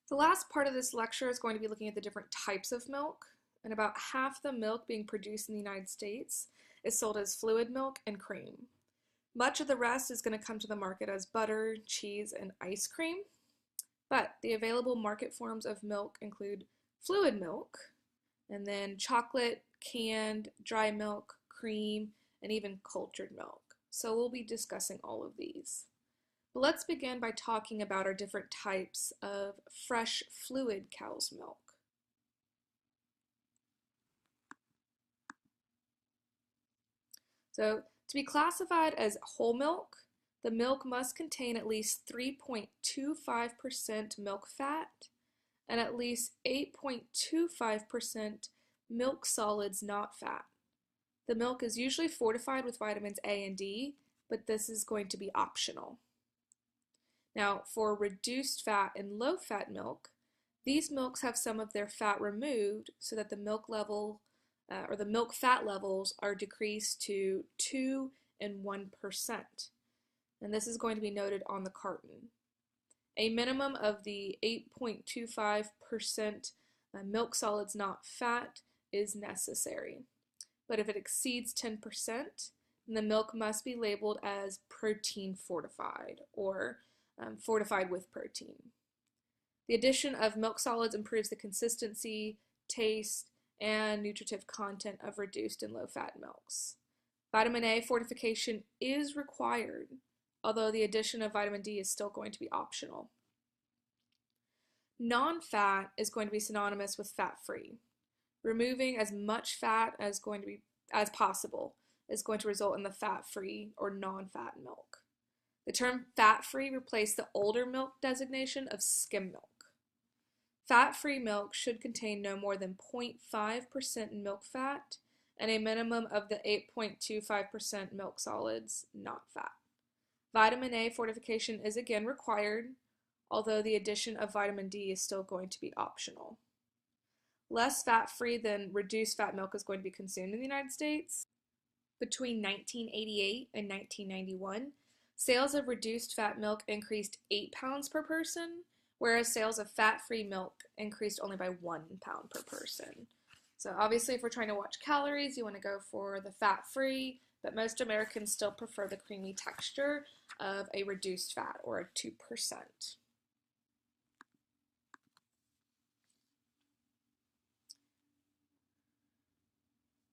The last part of this lecture is going to be looking at the different types of milk, and about half the milk being produced in the United States is sold as fluid milk and cream. Much of the rest is going to come to the market as butter, cheese, and ice cream, but the available market forms of milk include fluid milk, and then chocolate, canned, dry milk, cream, and even cultured milk. So we'll be discussing all of these. But let's begin by talking about our different types of fresh fluid cow's milk. So to be classified as whole milk, the milk must contain at least 3.25% milk fat and at least 8.25% milk solids not fat. The milk is usually fortified with vitamins A and D, but this is going to be optional. Now, for reduced fat and low fat milk, these milks have some of their fat removed so that the milk level or the milk fat levels are decreased to 2 and 1%. And this is going to be noted on the carton. A minimum of the 8.25% milk solids not fat is necessary. But if it exceeds 10%, then the milk must be labeled as protein fortified or fortified with protein. The addition of milk solids improves the consistency, taste, and nutritive content of reduced and low-fat milks. Vitamin A fortification is required, although the addition of vitamin D is still going to be optional. Non-fat is going to be synonymous with fat-free. Removing as much fat as possible is going to result in the fat-free or non-fat milk. The term fat-free replaced the older milk designation of skim milk. Fat-free milk should contain no more than 0.5% milk fat and a minimum of the 8.25% milk solids not fat. Vitamin A fortification is again required, although the addition of vitamin D is still going to be optional. Less fat-free than reduced fat milk is going to be consumed in the United States. Between 1988 and 1991, sales of reduced fat milk increased 8 pounds per person, whereas sales of fat-free milk increased only by 1 pound per person. So obviously if we're trying to watch calories, you want to go for the fat-free, but most Americans still prefer the creamy texture of a reduced fat or a 2%.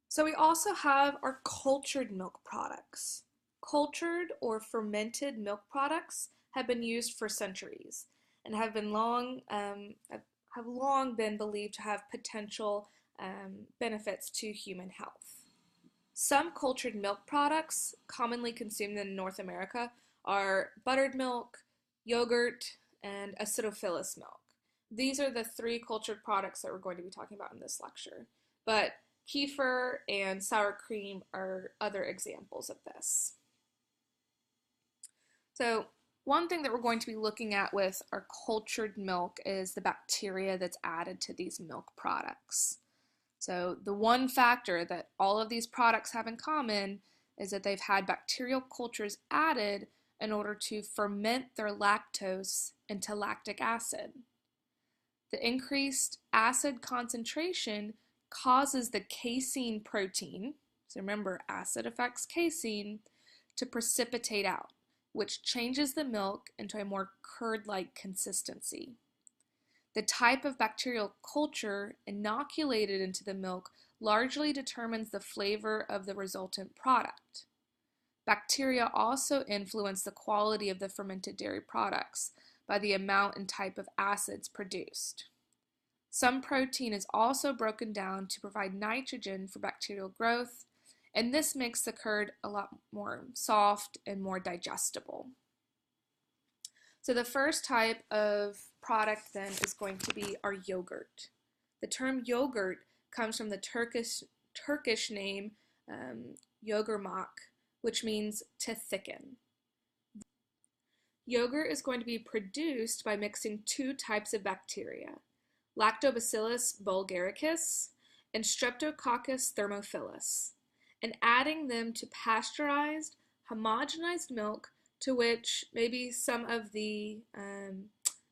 So we also have our cultured milk products. Cultured or fermented milk products have been used for centuries and have long been believed to have potential benefits to human health. Some cultured milk products commonly consumed in North America are buttered milk, yogurt, and acidophilus milk. These are the 3 cultured products that we're going to be talking about in this lecture. But kefir and sour cream are other examples of this. So one thing that we're going to be looking at with our cultured milk is the bacteria that's added to these milk products. So the one factor that all of these products have in common is that they've had bacterial cultures added in order to ferment their lactose into lactic acid. The increased acid concentration causes the casein protein, so remember acid affects casein, to precipitate out, which changes the milk into a more curd-like consistency. The type of bacterial culture inoculated into the milk largely determines the flavor of the resultant product. Bacteria also influence the quality of the fermented dairy products by the amount and type of acids produced. Some protein is also broken down to provide nitrogen for bacterial growth, and this makes the curd a lot more soft and more digestible. So the first type of product then is going to be our yogurt. The term yogurt comes from the Turkish name yogurmak, which means to thicken. Yogurt is going to be produced by mixing 2 types of bacteria, Lactobacillus bulgaricus and Streptococcus thermophilus, and adding them to pasteurized, homogenized milk to which maybe some of the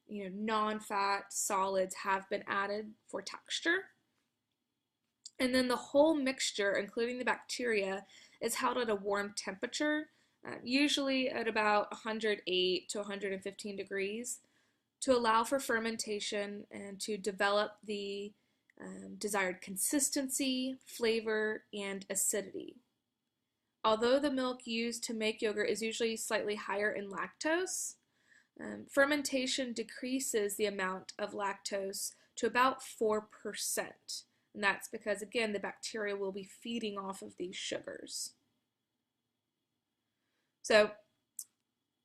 non-fat solids have been added for texture. And then the whole mixture, including the bacteria, is held at a warm temperature, usually at about 108 to 115 degrees, to allow for fermentation and to develop the desired consistency, flavor, and acidity. Although the milk used to make yogurt is usually slightly higher in lactose, fermentation decreases the amount of lactose to about 4%. And that's because, again, the bacteria will be feeding off of these sugars. So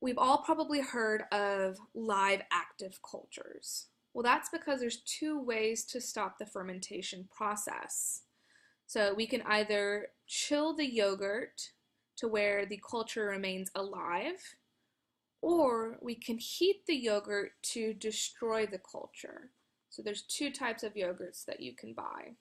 we've all probably heard of live active cultures. Well, that's because there's two ways to stop the fermentation process. So we can either chill the yogurt to where the culture remains alive, or we can heat the yogurt to destroy the culture. So there's two types of yogurts that you can buy.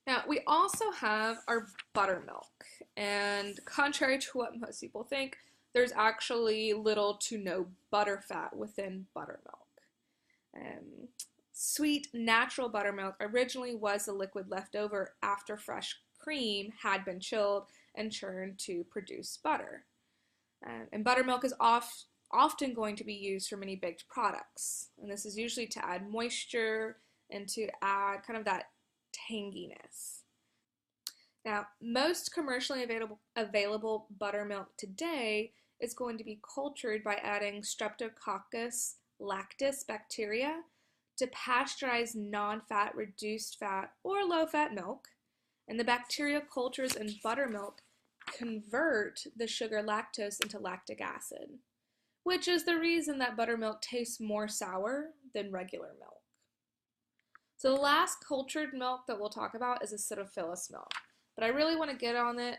Now, we also have our buttermilk, and contrary to what most people think, there's actually little to no butter fat within buttermilk. Sweet, natural buttermilk originally was the liquid left over after fresh cream had been chilled and churned to produce butter. And buttermilk is often going to be used for many baked products, and this is usually to add moisture and to add kind of that tanginess. Now, most commercially available buttermilk today is going to be cultured by adding Streptococcus lactis bacteria to pasteurized non-fat, reduced fat, or low-fat milk, and the bacteria cultures in buttermilk convert the sugar lactose into lactic acid, which is the reason that buttermilk tastes more sour than regular milk. So the last cultured milk that we'll talk about is acidophilus milk, but I really want to get on it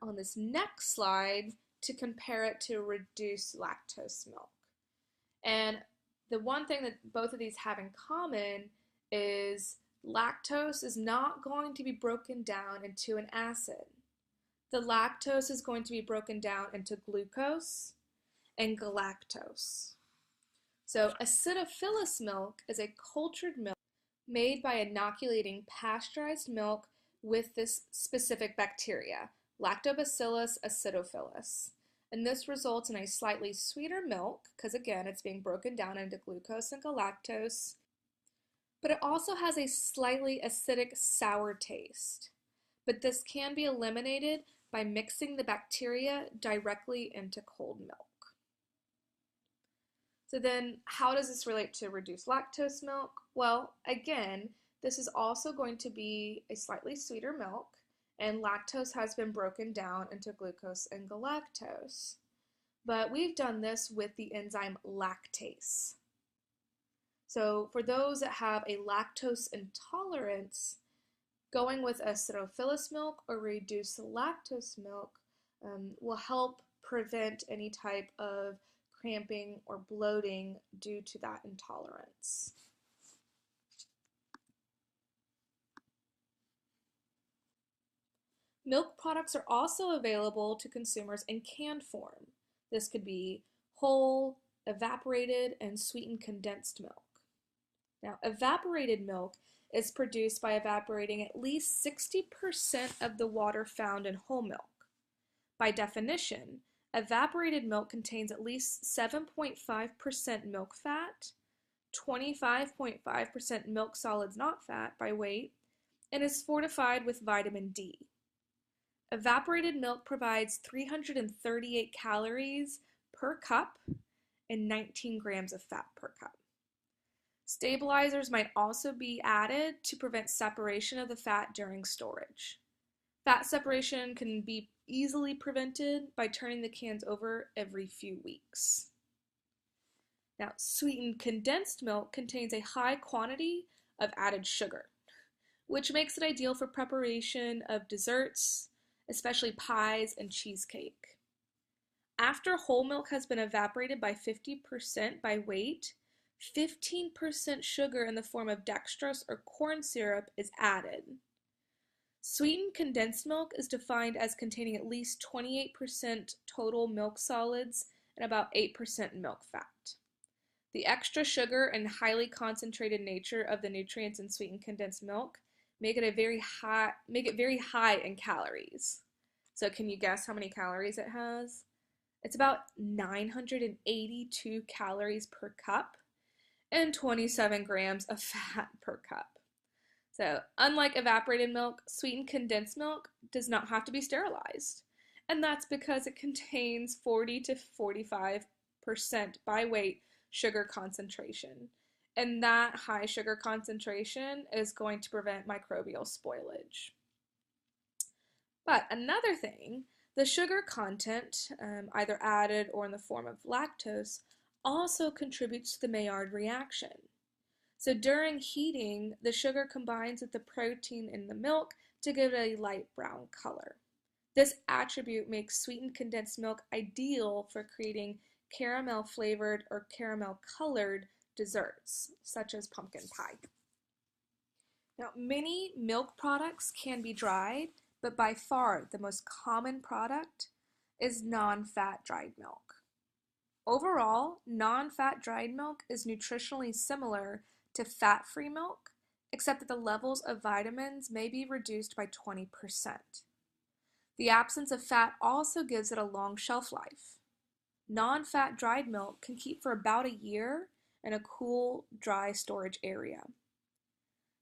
on this next slide to compare it to reduced lactose milk. And the one thing that both of these have in common is lactose is not going to be broken down into an acid. The lactose is going to be broken down into glucose and galactose. So acidophilus milk is a cultured milk made by inoculating pasteurized milk with this specific bacteria, Lactobacillus acidophilus. And this results in a slightly sweeter milk, because again, it's being broken down into glucose and galactose, but it also has a slightly acidic sour taste. But this can be eliminated by mixing the bacteria directly into cold milk. So then, how does this relate to reduced lactose milk? Well, again, this is also going to be a slightly sweeter milk, and lactose has been broken down into glucose and galactose. But we've done this with the enzyme lactase. So for those that have a lactose intolerance, going with acidophilus milk or reduced lactose milk will help prevent any type of cramping or bloating due to that intolerance. Milk products are also available to consumers in canned form. This could be whole, evaporated, and sweetened condensed milk. Now, evaporated milk is produced by evaporating at least 60% of the water found in whole milk. By definition, evaporated milk contains at least 7.5% milk fat, 25.5% milk solids not fat by weight, and is fortified with vitamin D. Evaporated milk provides 338 calories per cup and 19 grams of fat per cup. Stabilizers might also be added to prevent separation of the fat during storage. Fat separation can be easily prevented by turning the cans over every few weeks. Now, sweetened condensed milk contains a high quantity of added sugar, which makes it ideal for preparation of desserts, especially pies and cheesecake. After whole milk has been evaporated by 50% by weight, 15% sugar in the form of dextrose or corn syrup is added. Sweetened condensed milk is defined as containing at least 28% total milk solids and about 8% milk fat. The extra sugar and highly concentrated nature of the nutrients in sweetened condensed milk make it very high in calories. So can you guess how many calories it has? It's about 982 calories per cup and 27 grams of fat per cup. So, unlike evaporated milk, sweetened condensed milk does not have to be sterilized. And that's because it contains 40 to 45% by weight sugar concentration. And that high sugar concentration is going to prevent microbial spoilage. But another thing, the sugar content, either added or in the form of lactose, also contributes to the Maillard reaction. So during heating, the sugar combines with the protein in the milk to give it a light brown color. This attribute makes sweetened condensed milk ideal for creating caramel flavored or caramel colored desserts, such as pumpkin pie. Now, many milk products can be dried, but by far the most common product is non-fat dried milk. Overall, non-fat dried milk is nutritionally similar to fat-free milk, except that the levels of vitamins may be reduced by 20%. The absence of fat also gives it a long shelf life. Non-fat dried milk can keep for about a year in a cool, dry storage area.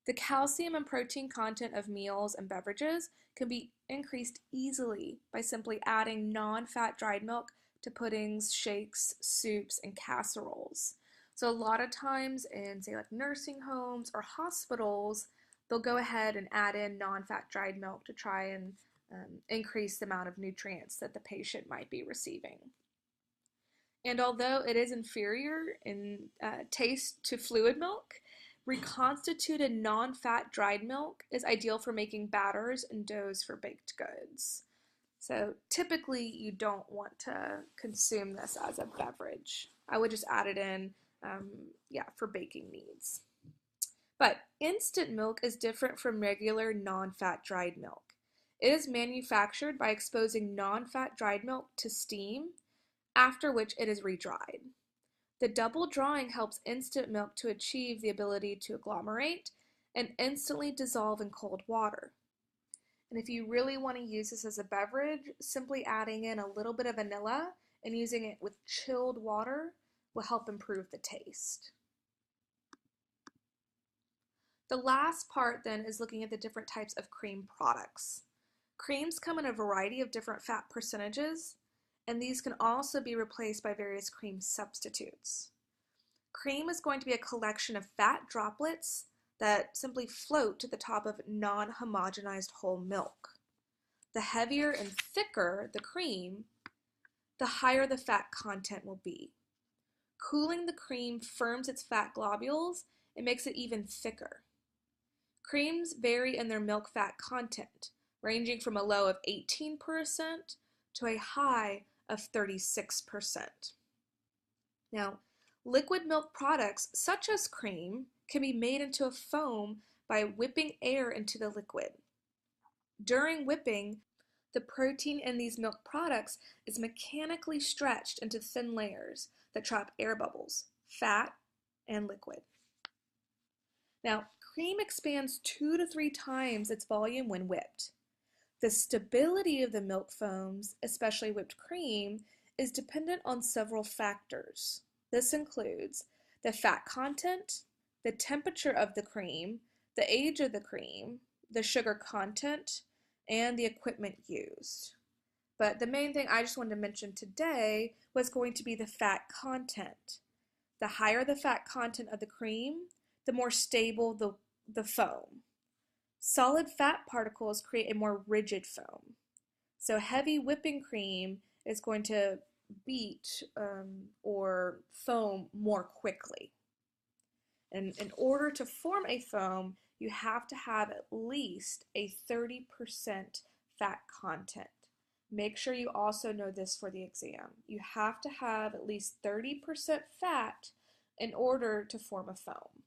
The calcium and protein content of meals and beverages can be increased easily by simply adding non-fat dried milk to puddings, shakes, soups, and casseroles. So a lot of times in, say, like nursing homes or hospitals, they'll go ahead and add in non-fat dried milk to try and increase the amount of nutrients that the patient might be receiving. And although it is inferior in taste to fluid milk, reconstituted non-fat dried milk is ideal for making batters and doughs for baked goods. So typically you don't want to consume this as a beverage. I would just add it in for baking needs. But instant milk is different from regular non-fat dried milk. It is manufactured by exposing non-fat dried milk to steam, after which it is re-dried. The double drying helps instant milk to achieve the ability to agglomerate and instantly dissolve in cold water. And if you really want to use this as a beverage, simply adding in a little bit of vanilla and using it with chilled water will help improve the taste. The last part then is looking at the different types of cream products. Creams come in a variety of different fat percentages, and these can also be replaced by various cream substitutes. Cream is going to be a collection of fat droplets that simply float to the top of non-homogenized whole milk. The heavier and thicker the cream, the higher the fat content will be. Cooling the cream firms its fat globules and makes it even thicker. Creams vary in their milk fat content, ranging from a low of 18% to a high of 36%. Now, liquid milk products, such as cream, can be made into a foam by whipping air into the liquid. During whipping, the protein in these milk products is mechanically stretched into thin layers that trap air bubbles, fat, and liquid. Now, cream expands 2 to 3 times its volume when whipped. The stability of the milk foams, especially whipped cream, is dependent on several factors. This includes the fat content, the temperature of the cream, the age of the cream, the sugar content, and the equipment used. But the main thing I just wanted to mention today was going to be the fat content. The higher the fat content of the cream, the more stable the foam. Solid fat particles create a more rigid foam. So heavy whipping cream is going to beat or foam more quickly. And in order to form a foam, you have to have at least a 30% fat content. Make sure you also know this for the exam. You have to have at least 30% fat in order to form a foam.